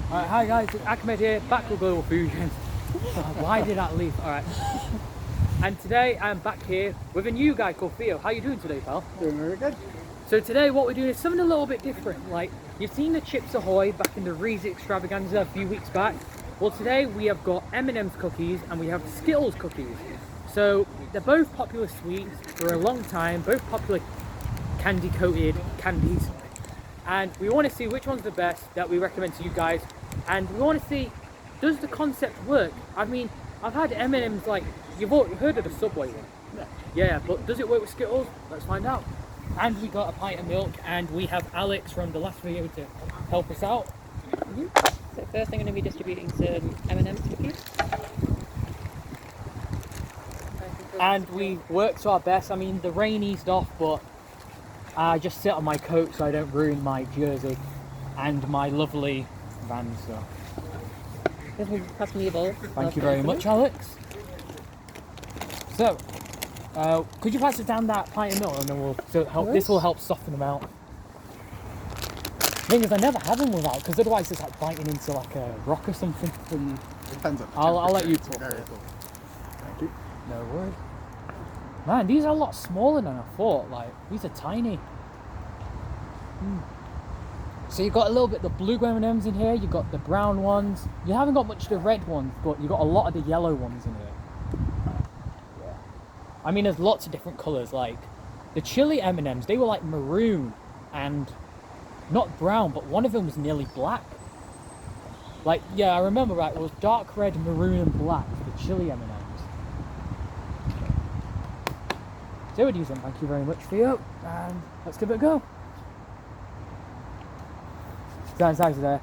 Alright, hi guys, it's Achmed here, back with Global Fusion. Why did that leave? Alright. And today I'm back here with a new guy called Theo. How you doing today, pal? Doing very good. So today what we're doing is something a little bit different. Like, you've seen the Chips Ahoy back in the Reeses extravaganza a few weeks back. Well, today we have got M&Ms cookies and we have Skittles cookies. So they're both popular sweets for a long time, both popular candy coated candies. And we want to see which one's the best that we recommend to you guys. And we want to see, does the concept work? I mean, I've had M&Ms, like, you've heard of the Subway one. Yeah, but does it work with Skittles? Let's find out. And we got a pint of milk, and we have Alex from the last video to help us out. So first I'm going to be distributing some M&Ms cookies. And we worked our best. I mean, the rain eased off, but I just sit on my coat so I don't ruin my jersey and my lovely Vans. So. Pass me your bowl. Thank you very much, Alex. So, could you pass us down that pint of milk, and then this will help soften them out. The thing is, I never have them without, because otherwise it's like biting into like a rock or something. It depends on the I'll let you temperature. talk. Very cool. Thank you. No worries. Man, these are a lot smaller than I thought. Like, these are tiny. So you've got a little bit of the blue M&Ms in here, you've got the brown ones. You haven't got much of the red ones, but you've got a lot of the yellow ones in here. Yeah. I mean, there's lots of different colours. Like, the chili M&Ms, they were like maroon and not brown, but one of them was nearly black. Like, yeah, I remember right, it was dark red, maroon and black, the chili M&Ms. So we'd use them. Thank you very much, Theo, and let's give it a go. Thanks there.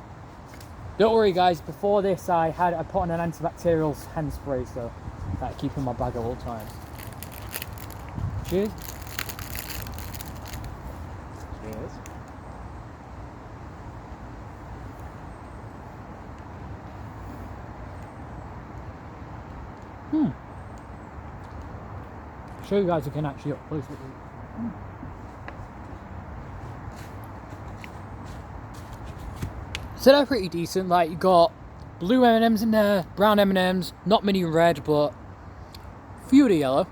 Don't worry, guys. Before this, I put on an antibacterial hand spray, so that keep in my bag at all times. Cheers. Cheers. Show you guys again, actually, up close with you. So they're pretty decent. Like, you got blue M&Ms in there, brown M&Ms, not many red, but a few of the yellow.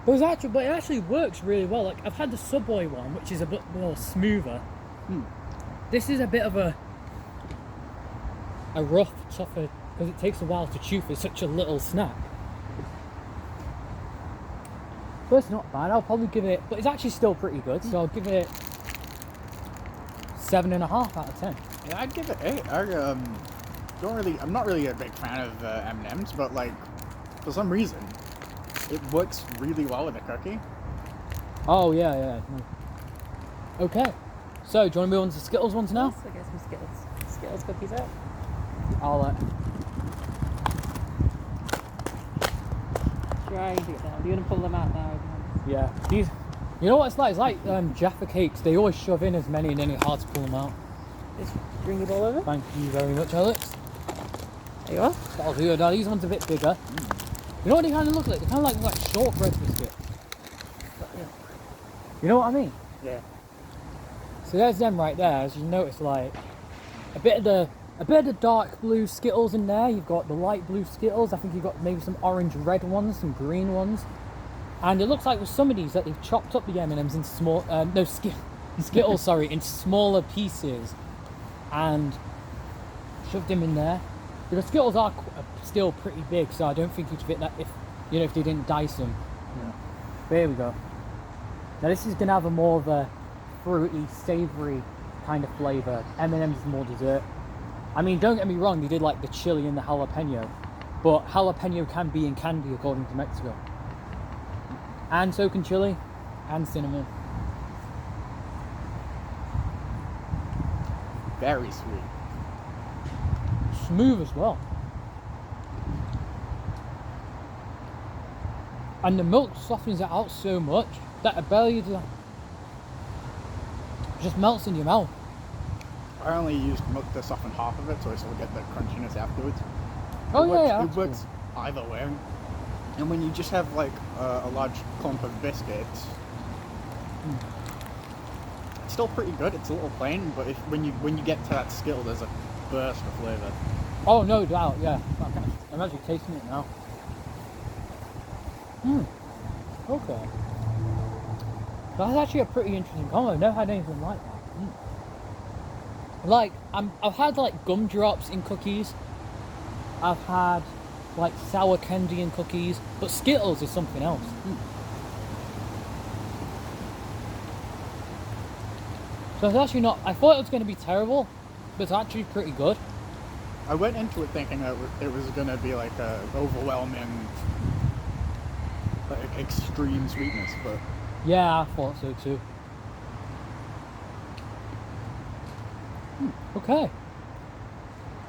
But it actually works really well. Like, I've had the Subway one, which is a bit more smoother. This is a bit of a rough, tougher, because it takes a while to chew for such a little snack. But it's not bad. I'll probably give it, but it's actually still pretty good, so I'll give it 7.5 out of 10. Yeah, I'd give it 8. I'm not really a big fan of M&Ms, but like, for some reason, it works really well with a cookie. Oh yeah. Okay. So, do you want to move on to the Skittles ones now? So get some Skittles cookies out. I'll Try and do it now. You're going to pull them out now. yeah. These, you know what it's like? It's like Jaffa cakes. They always shove in as many and then it's hard to pull them out. Just bring your bowl over. Thank you very much, Alex. There you are. That'll do it. Now these ones are a bit bigger. You know what they kind of look like? They kind of like shortbread biscuits. You know what I mean? Yeah. So there's them right there. As you notice, like a bit of the dark blue Skittles in there. You've got the light blue Skittles. I think you've got maybe some orange red ones, some green ones. And it looks like with some of these that they've chopped up the M&Ms in small, Skittles, sorry, in smaller pieces and shoved them in there. Because Skittles are still pretty big, so I don't think you'd fit that if they didn't dice them. Yeah. There we go. Now this is gonna have a more of a fruity, savoury kind of flavour. M&Ms is more dessert. I mean, don't get me wrong, they did like the chili and the jalapeno, but jalapeno can be in candy according to Mexico. And so can chili and cinnamon. Very sweet. Smooth as well. And the milk softens it out so much that it barely just melts in your mouth. I only used milk to soften half of it, so I still get the crunchiness afterwards. Yeah. It works either way. And when you just have like a large clump of biscuits, still pretty good. It's a little plain, but when you get to that Skittle, there's a burst of flavour. Oh, no doubt, yeah. I'm actually tasting it now. Okay. That's actually a pretty interesting combo. I've never had anything like that. Like, I've had like gumdrops in cookies. I've had like sour candy in cookies, but Skittles is something else. So it's actually not. I thought it was going to be terrible, but it's actually pretty good. I went into it thinking that it was gonna be like a overwhelming, like extreme sweetness, but Yeah, I thought so too. Okay.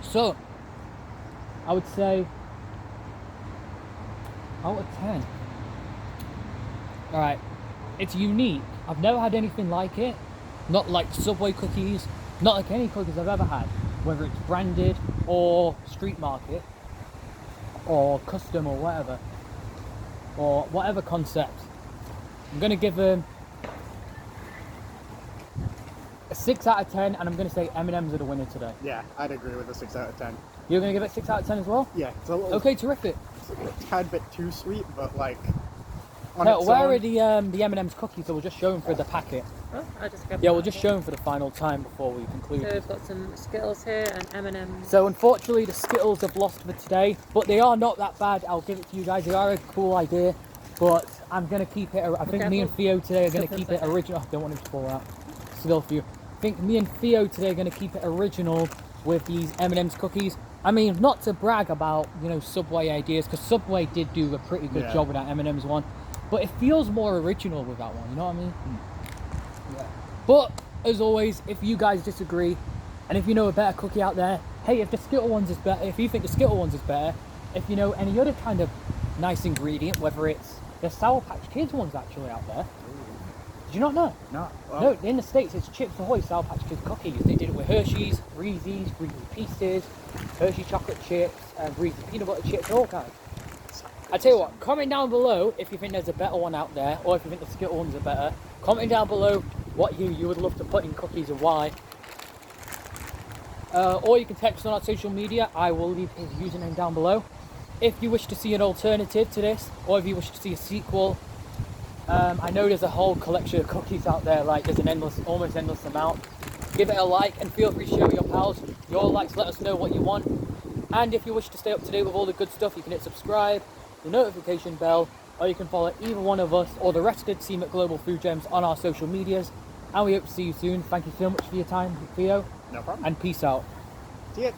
So, I would say out of 10. Alright, it's unique. I've never had anything like it. Not like Subway cookies, not like any cookies I've ever had. Whether it's branded or street market or custom or whatever. Or whatever concept. I'm going to give them a 6 out of 10, and I'm going to say M&Ms are the winner today. yeah, I'd agree with a 6 out of 10. You're going to give it 6 out of 10 as well? Yeah, it's a little, Okay, terrific. it's a tad bit too sweet, but like on No, its where own, are the M&Ms cookies? So we'll just show them for the packet. Oh, I just grabbed Yeah, we'll that. just show them for the final time before we So conclude. we've got some Skittles here and M&Ms. So unfortunately, the Skittles have lost for today, but they are not that bad. I'll give it to you guys. They are a cool idea, but I'm gonna keep it. I think me and Theo today are gonna keep it original. I don't want him to fall out. Still, Theo. I think me and Theo today are gonna keep it original with these M&Ms cookies. I mean, not to brag about Subway ideas, because Subway did do a pretty good job with that M&Ms one, but it feels more original with that one. You know what I mean? Yeah. But as always, if you guys disagree, and if you know a better cookie out there, hey, if the Skittle ones is better, if you think the Skittle ones is better, if you know any other kind of nice ingredient, whether it's the Sour Patch Kids ones actually out there. Did you not know? no, well, No, in the States it's Chips Ahoy Sour Patch Kids cookies. They did it with Hershey's, Reese's, Reese's Pieces, Hershey chocolate chips, and Reese's peanut butter chips, all kinds. I tell you what, comment down below if you think there's a better one out there, or if you think the Skittle ones are better. Comment down below what you would love to put in cookies and why. Or you can text on our social media. I will leave his username down below. If you wish to see an alternative to this, or if you wish to see a sequel, I know there's a whole collection of cookies out there, like there's an almost endless amount. Give it a like and feel free to share with your pals. Your likes let us know what you want. And if you wish to stay up to date with all the good stuff, you can hit subscribe, the notification bell, or you can follow either one of us or the rest of the team at Global Food Gems on our social medias. And we hope to see you soon. Thank you so much for your time, Theo. no problem. And peace out. See ya.